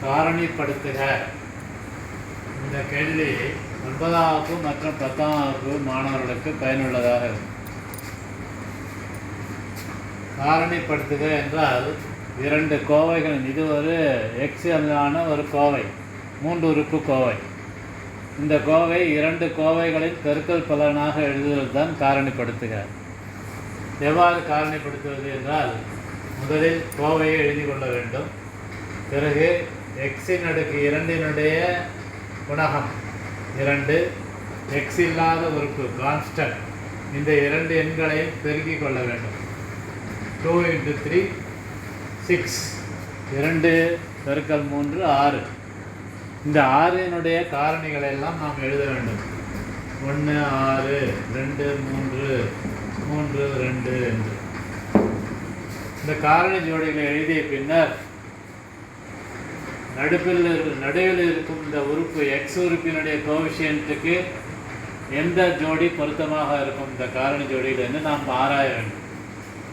காரணிப்படுத்துக. இந்த கேள்வி 9ஆம் வகுப்பு மற்றும் 10ஆம் வகுப்பு மாணவர்களுக்கு பயனுள்ளதாக இருக்கும். காரணிப்படுத்துக என்றால் இரண்டு கோவைகள், இது ஒரு எக்ஸான ஒரு கோவை, 3 உறுப்பு கோவை. இந்த கோவை இரண்டு கோவைகளின் பெருக்கல் பலனாக எழுதுவது தான் காரணிப்படுத்துக. எவ்வாறு காரணிப்படுத்துவது என்றால், முதலில் கோவையை எழுதி கொள்ள வேண்டும். பிறகு எக்ஸின் அடுக்கு 2 குணகம் 2, எக்ஸ் இல்லாத உறுப்பு கான்ஸ்டன்ட், இந்த 2 எண்களையும் பெருக்கிக் கொள்ள வேண்டும். 2 × 3 6, 2 பெருக்கல் 3 6. இந்த 6 காரணிகளை எல்லாம் நாம் எழுத வேண்டும். 1 6 2 3 3 2 என்று இந்த காரணி ஜோடிகளை எழுதிய பின்னர் நடுவில் இருக்கும் இந்த உறுப்பு எக்ஸ் உறுப்பினுடைய கோஎஃபிஷியன்ட்டுக்கு எந்த ஜோடி பொருத்தமாக இருக்கும் இந்த காரணி ஜோடியிலிருந்து நாம் ஆராய வேண்டும்.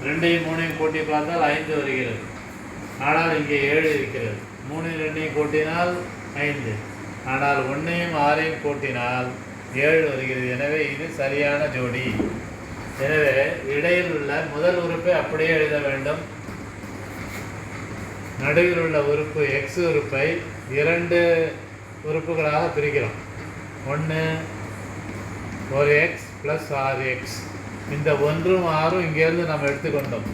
2ஐயும் 3ஐயும் கூட்டி பார்த்தால் 5 வருகிறது. ஆனால் இங்கே 7 இருக்கிறது. 3 2ஐயும் கூட்டினால் 5, ஆனால் 1ஐயும் 6ஐயும் கூட்டினால் 7 வருகிறது. எனவே இது சரியான ஜோடி. எனவே இடையில் உள்ள முதல் உறுப்பை அப்படியே எழுத வேண்டும். நடுவில் உள்ள உறுப்பு எக்ஸ் உறுப்பை 2 உறுப்புகளாக பிரிக்கிறோம். 1 ஒரு எக்ஸ் ப்ளஸ் 6x. இந்த 1ம் 6ம் இங்கேருந்து நம்ம எடுத்துக்கொண்டோம்,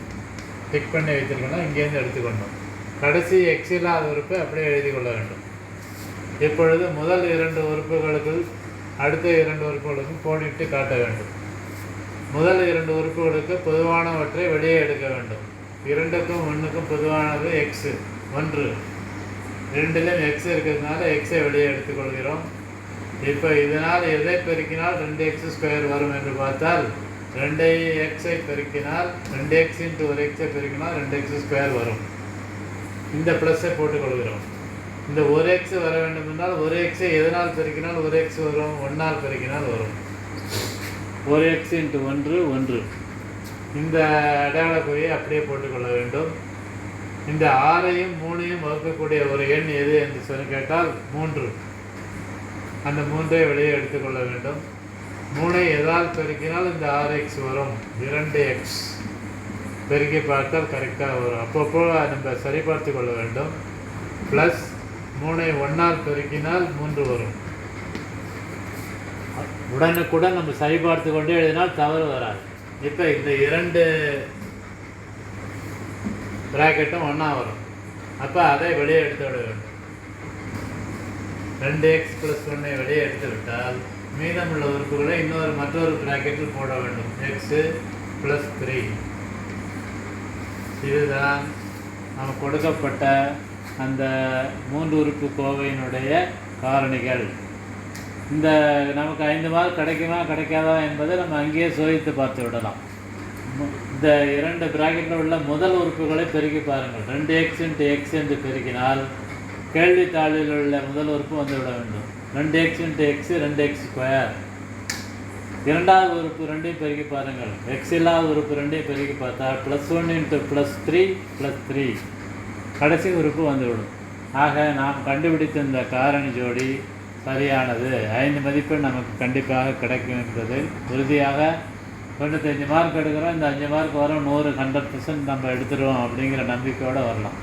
டிக் பண்ணி வைத்திருக்கோம், இங்கேருந்து எடுத்துக்கொண்டோம். கடைசி எக்ஸ் இல்லாத உறுப்பை அப்படியே எழுதி கொள்ள வேண்டும். இப்பொழுது முதல் 2 உறுப்புகளுக்குள் அடுத்த 2 உறுப்புகளுக்கும் கோடிட்டு காட்ட வேண்டும். முதல் 2 உறுப்புகளுக்கு பொதுவானவற்றை வெளியே எடுக்க வேண்டும். 2க்கும் 1க்கும் பொதுவானது எக்ஸு 1. 2லும் எக்ஸ் இருக்கிறதுனால எக்ஸை வெளியே எடுத்துக்கொள்கிறோம். இப்போ இதனால் எதை பெருக்கினால் 2x² வரும் என்று பார்த்தால், 2xஐ பெருக்கினால் 2x × 1xஐ பெருக்கினால் 2x² வரும். இந்த ப்ளஸ்ஸை போட்டுக்கொள்கிறோம். இந்த 1x வர வேண்டும் என்றால் 1xஐ எதனால் பெருக்கினால் 1x வரும்? 1ஆல் பெருக்கினால் வரும். 1x × 1 1. இந்த அடையாள குறியை அப்படியே போட்டுக்கொள்ள வேண்டும். இந்த 6ஐயும் 3ஐயும் வகுக்கக்கூடிய ஒரு எண் எது என்று சொல்லி கேட்டால் 3. அந்த 3ஐ வெளியே எடுத்துக்கொள்ள வேண்டும். 3ஐ எதால் பெருக்கினால் இந்த 6x வரும்? 2x. பெருக்கி பார்த்தால் கரெக்டாக வரும். அப்பப்போ நம்ம சரிபார்த்து கொள்ள வேண்டும். ப்ளஸ் 3ஐ 1ஆல் பெருக்கினால் 3 வரும். உடனுக்குடன் நம்ம சரிபார்த்து கொண்டே எழுதினால் தவறு வராது. இப்போ இந்த 2 ப்ராக்கெட்டும் ஒன்றா வரும். அப்போ அதை வெளியே எடுத்து விட வேண்டும். 2x + 1ஐ வெளியே எடுத்து விட்டால் மீதமுள்ள உறுப்புகளை மற்றொரு ப்ராக்கெட்டில் போட வேண்டும். x + 3. இதுதான் நமக்கு கொடுக்கப்பட்ட அந்த 3 உறுப்பு கோவையினுடைய காரணிகள். இந்த நமக்கு 5 மார்க் கிடைக்குமா கிடைக்காதா என்பதை நம்ம அங்கேயே சோதித்து பார்த்து விடலாம். இந்த 2 ப்ராக்கெட்டில் உள்ள முதல் உறுப்புகளை பெருக்கி பாருங்கள். 2x × x என்று பெருக்கினால் கேள்வித்தாளில் உள்ள முதல் உறுப்பு வந்துவிட வேண்டும். 2x × x 2x². இரண்டாவது உறுப்பு 2ஐயும் பெருக்கி பாருங்கள். எக்ஸ் இல்லாத உறுப்பு 2ஐயும் பெருக்கி பார்த்தால் +1 × +3 +3. கடைசி உறுப்பு வந்துவிடும். ஆக நாம் கண்டுபிடித்த இந்த காரணி ஜோடி சரியானது. 5 மதிப்பெண் நமக்கு கண்டிப்பாக கிடைக்கும் என்பது உறுதியாக. 95 மார்க் எடுக்கிறோம், இந்த 5 மார்க் வரும், 100 100% நம்ம எடுத்துருவோம் அப்படிங்கிற நம்பிக்கையோடு வரலாம்.